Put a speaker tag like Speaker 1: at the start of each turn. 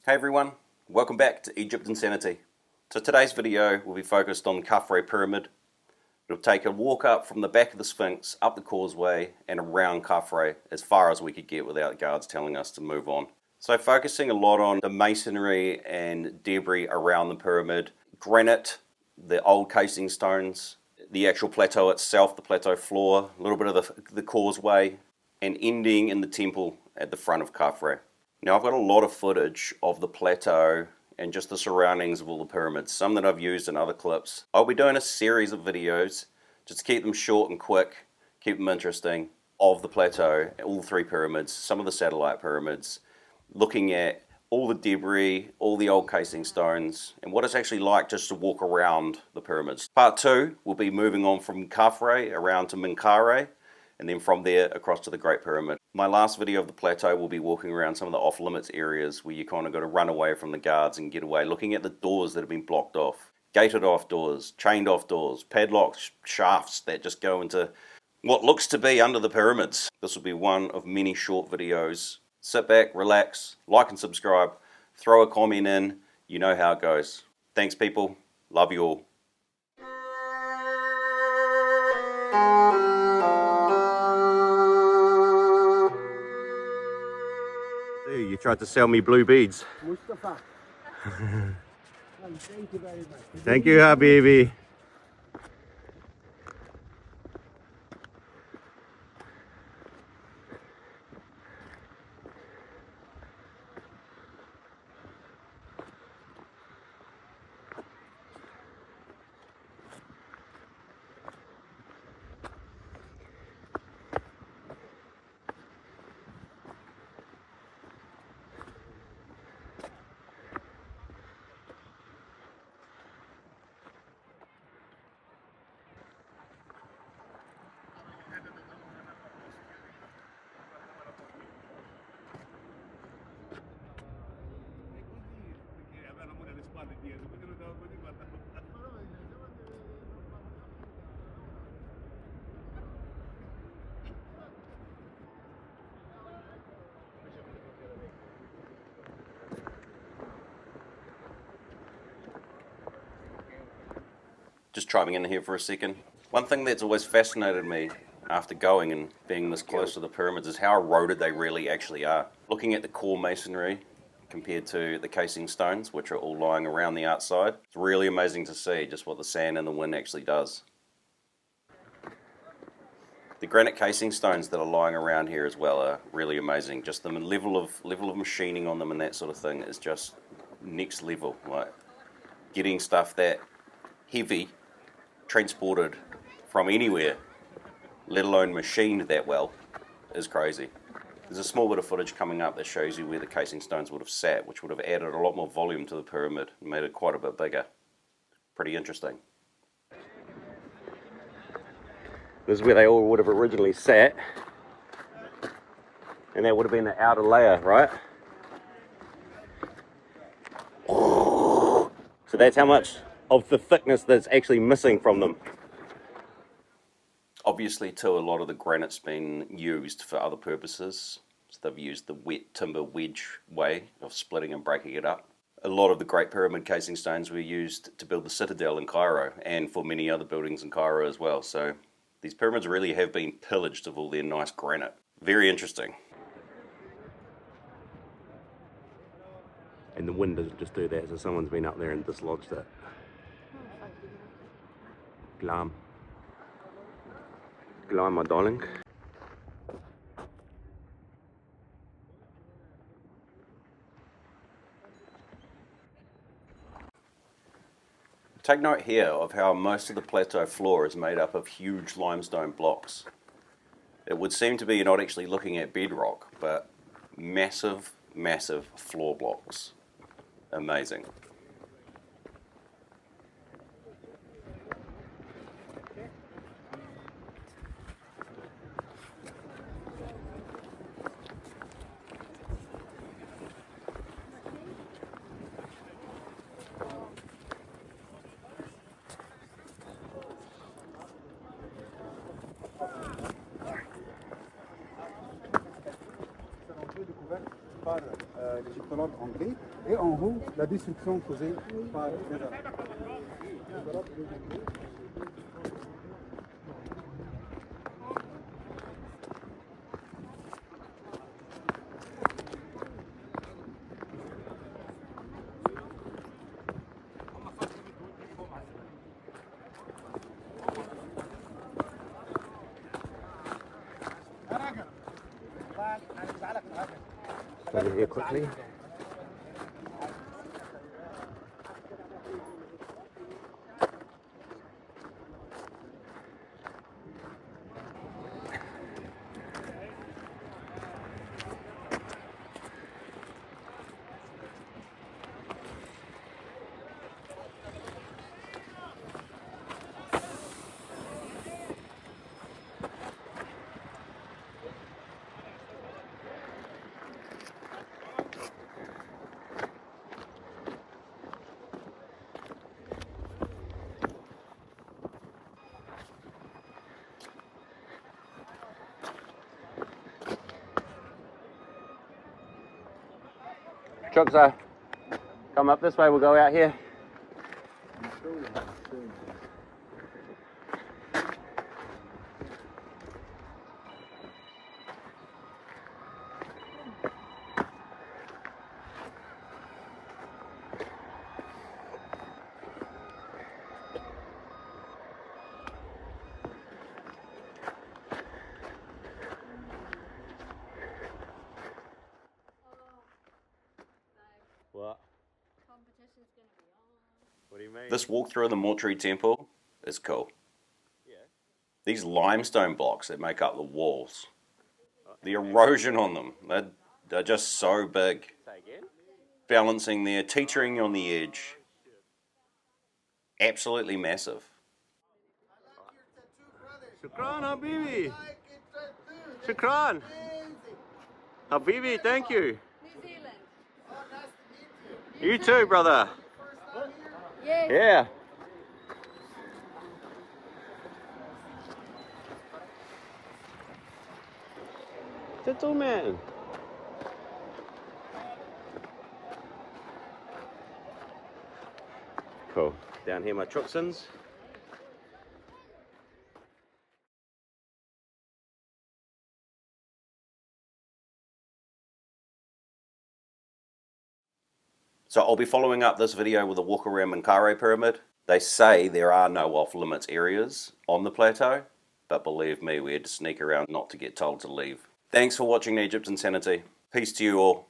Speaker 1: Hey everyone, welcome back to Egypt Insanity. So today's video will be focused on the Khafre pyramid. It'll take a walk up from the back of the Sphinx, up the causeway and around Khafre as far as we could get without the guards telling us to move on. So focusing a lot on the masonry and debris around the pyramid, granite, the old casing stones, the actual plateau itself, the plateau floor, a little bit of the causeway, and ending in the temple at the front of Khafre. Now I've got a lot of footage of the plateau and just the surroundings of all the pyramids, some that I've used in other clips. I'll be doing a series of videos just to keep them short and quick, keep them interesting, of the plateau, all three pyramids, some of the satellite pyramids, looking at all the debris, all the old casing stones, and what it's actually like just to walk around the pyramids. Part 2 will be moving on from Khafre around to Menkaure, and then from there across to the Great Pyramid. My last video of the plateau will be walking around some of the off-limits areas where you kind of got to run away from the guards and get away, looking at the doors that have been blocked off, gated off doors, chained off doors, padlocked shafts that just go into what looks to be under the pyramids. This will be one of many short videos. Sit back, relax, like and subscribe, throw a comment in, you know how it goes. Thanks people, love you all. You tried to sell me blue beads.
Speaker 2: Mustafa. Thank you very much.
Speaker 1: Thank you, Habibi. Just chiming in here for a second. One thing that's always fascinated me after going and being this close to the pyramids is how eroded they really actually are. Looking at the core masonry compared to the casing stones, which are all lying around the outside, it's really amazing to see just what the sand and the wind actually does. The granite casing stones that are lying around here as well are really amazing. Just the level of machining on them and that sort of thing is just next level. Like getting stuff that heavy transported from anywhere, let alone machined that well, is crazy. There's a small bit of footage coming up that shows you where the casing stones would have sat, which would have added a lot more volume to the pyramid and made it quite a bit bigger. Pretty interesting. This is where they all would have originally sat, and that would have been the outer layer, right? So that's how much of the thickness that's actually missing from them. Obviously too, a lot of the granite's been used for other purposes. So they've used the wet timber wedge way of splitting and breaking it up. A lot of the Great Pyramid casing stones were used to build the citadel in Cairo and for many other buildings in Cairo as well. So these pyramids really have been pillaged of all their nice granite. Very interesting. And the wind doesn't just do that, so someone's been up there and dislodged it. Glam. Glam, my darling. Take note here of how most of the plateau floor is made up of huge limestone blocks. It would seem to be you're not actually looking at bedrock, but massive, massive floor blocks. Amazing.
Speaker 2: l'égyptologue anglais. Et en haut, la description causée par les Arabes.
Speaker 1: Over here quickly. Giza, come up this way, we'll go out here. What?
Speaker 3: Competition's gonna be on.
Speaker 1: What do you mean? This walk through the mortuary temple is cool. Yeah. These limestone blocks that make up the walls, the erosion on them, they're just so big. Say again? Balancing there, teetering on the edge. Absolutely massive. Shukran, Habibi. Shukran. Habibi, thank you.
Speaker 3: New Zealand.
Speaker 1: You too, brother.
Speaker 3: Yes.
Speaker 1: Yeah. Little man. Cool. Down here, my trucksons. So I'll be following up this video with a walk around Khafre pyramid. They say there are no off-limits areas on the plateau, but believe me, we had to sneak around not to get told to leave. Thanks for watching Egypt Insanity. Peace to you all.